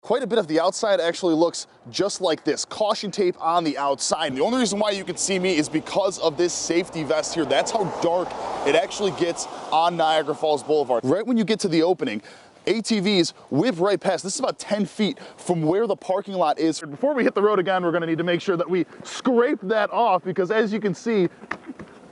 Quite a bit of the outside actually looks just like this. Caution tape on the outside. And the only reason why you can see me is because of this safety vest here. That's how dark it actually gets on Niagara Falls Boulevard. Right when you get to the opening, ATVs whip right past. This is about 10 feet from where the parking lot is. Before we hit the road again, we're gonna need to make sure that we scrape that off, because as you can see,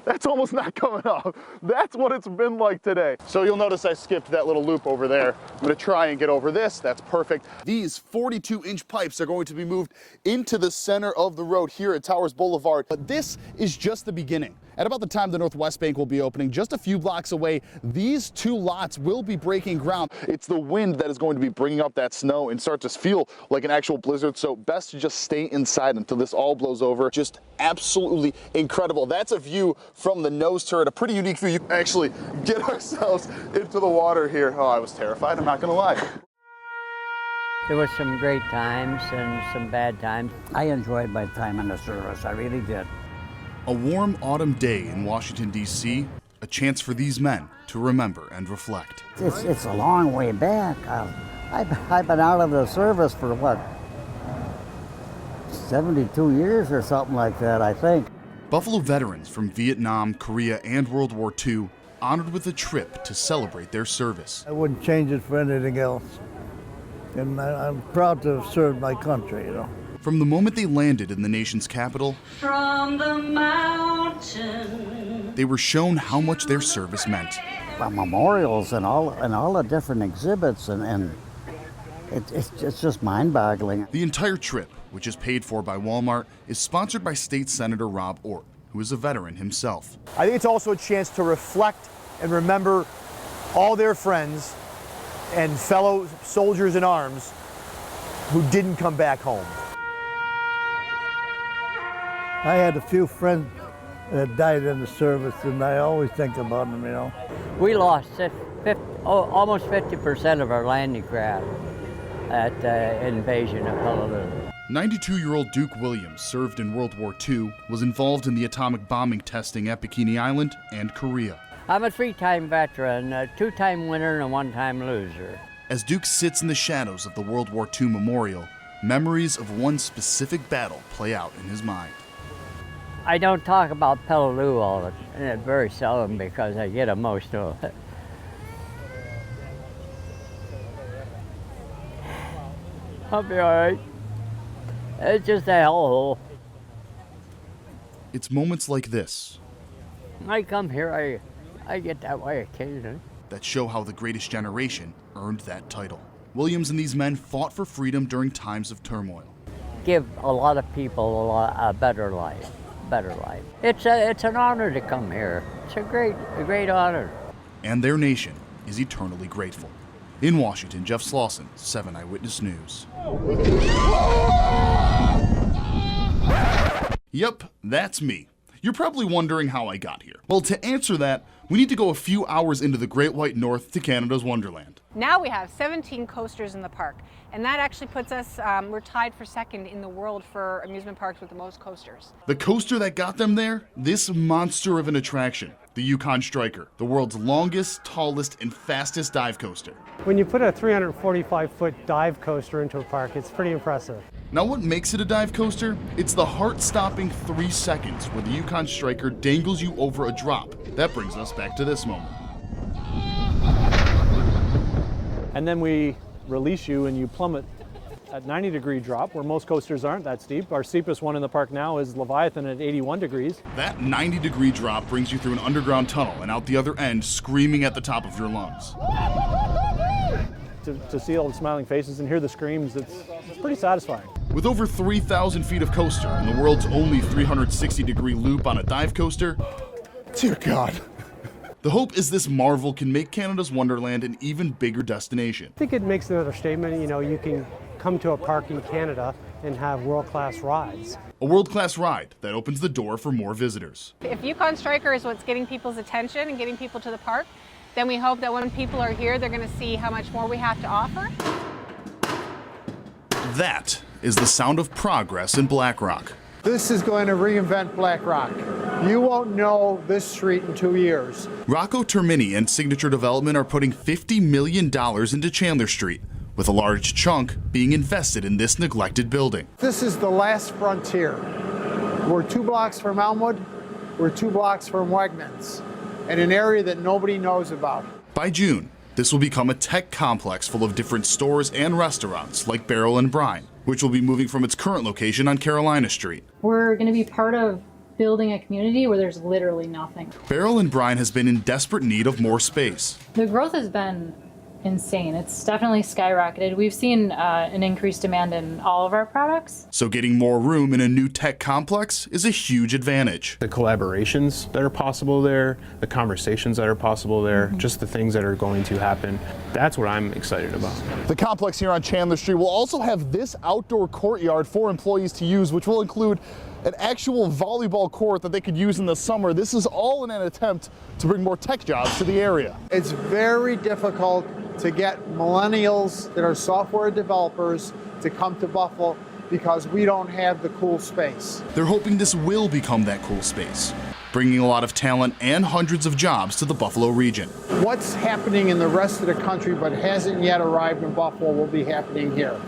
that's almost not coming off. That's what it's been like today. So you'll notice I skipped that little loop over there. I'm gonna try and get over this. That's perfect. These 42-inch pipes are going to be moved into the center of the road here at Towers Boulevard. But this is just the beginning. At about the time the Northwest Bank will be opening, just a few blocks away, these two lots will be breaking ground. It's the wind that is going to be bringing up that snow and start to feel like an actual blizzard. So best to just stay inside until this all blows over. Just absolutely incredible. That's a view from the nose turret, a pretty unique view. You can actually get ourselves into the water here. Oh, I was terrified, I'm not gonna lie. There was some great times and some bad times. I enjoyed my time in the service, I really did. A warm autumn day in Washington, D.C., a chance for these men to remember and reflect. It's a long way back. I've been out of the service for what, 72 years or something like that, I think. Buffalo veterans from Vietnam, Korea, and World War II honored with a trip to celebrate their service. I wouldn't change it for anything else. And I'm proud to have served my country, you know. From the moment they landed in the nation's capital, from the mountain, they were shown how much their service meant. Memorials and all the different exhibits, and it's just mind-boggling. The entire trip, which is paid for by Walmart, is sponsored by State Senator Rob Ortt, who is a veteran himself. I think it's also a chance to reflect and remember all their friends and fellow soldiers in arms who didn't come back home. I had a few friends that died in the service, and I always think about them, you know. We lost almost 50% of our landing craft at the invasion of Peleliu. 92-year-old Duke Williams served in World War II, was involved in the atomic bombing testing at Bikini Island and Korea. I'm a 3-time veteran, a 2-time winner and a 1-time loser. As Duke sits in the shadows of the World War II memorial, memories of one specific battle play out in his mind. I don't talk about Peleliu very seldom because I get emotional. I'll be all right. It's just a hellhole. It's moments like this I come here, I get that way occasionally. that show how the greatest generation earned that title. Williams and these men fought for freedom during times of turmoil. Give a lot of people a better life. It's an honor to come here. It's a great honor. And their nation is eternally grateful. In Washington, Jeff Slawson, 7 Eyewitness News. Yep, that's me. You're probably wondering how I got here. Well, to answer that, we need to go a few hours into the Great White North to Canada's Wonderland. Now we have 17 coasters in the park, and that actually puts us, we're tied for second in the world for amusement parks with the most coasters. The coaster that got them there? This monster of an attraction, the Yukon Striker, the world's longest, tallest, and fastest dive coaster. When you put a 345-foot dive coaster into a park, it's pretty impressive. Now what makes it a dive coaster? It's the heart-stopping 3 seconds where the Yukon Striker dangles you over a drop. That brings us back to this moment. And then we release you and you plummet at 90-degree drop, where most coasters aren't that steep. Our steepest one in the park now is Leviathan at 81 degrees. That 90-degree drop brings you through an underground tunnel and out the other end screaming at the top of your lungs. To see all the smiling faces and hear the screams, it's pretty satisfying. With over 3,000 feet of coaster and the world's only 360-degree loop on a dive coaster, dear God. The hope is this marvel can make Canada's Wonderland an even bigger destination. I think it makes another statement. You know, you can come to a park in Canada and have world-class rides. A world-class ride that opens the door for more visitors. If Yukon Striker is what's getting people's attention and getting people to the park, then we hope that when people are here, they're going to see how much more we have to offer. That is the sound of progress in Black Rock. This is going to reinvent Black Rock. You won't know this street in 2 years. Rocco Termini and Signature Development are putting $50 million into Chandler Street, with a large chunk being invested in this neglected building. This is the last frontier. We're 2 blocks from Elmwood, we're 2 blocks from Wegmans, in an area that nobody knows about. By June, this will become a tech complex full of different stores and restaurants like Barrel and Brine, which will be moving from its current location on Carolina Street. We're going to be part of building a community where there's literally nothing. Barrel and Brine has been in desperate need of more space. The growth has been insane. It's definitely skyrocketed. We've seen an increased demand in all of our products. So getting more room in a new tech complex is a huge advantage. The collaborations that are possible there, the conversations that are possible there, just the things that are going to happen, that's what I'm excited about. The complex here on Chandler Street will also have this outdoor courtyard for employees to use, which will include an actual volleyball court that they could use in the summer. This is all in an attempt to bring more tech jobs to the area. It's very difficult to get millennials that are software developers to come to Buffalo because we don't have the cool space. They're hoping this will become that cool space, bringing a lot of talent and hundreds of jobs to the Buffalo region. What's happening in the rest of the country but hasn't yet arrived in Buffalo will be happening here.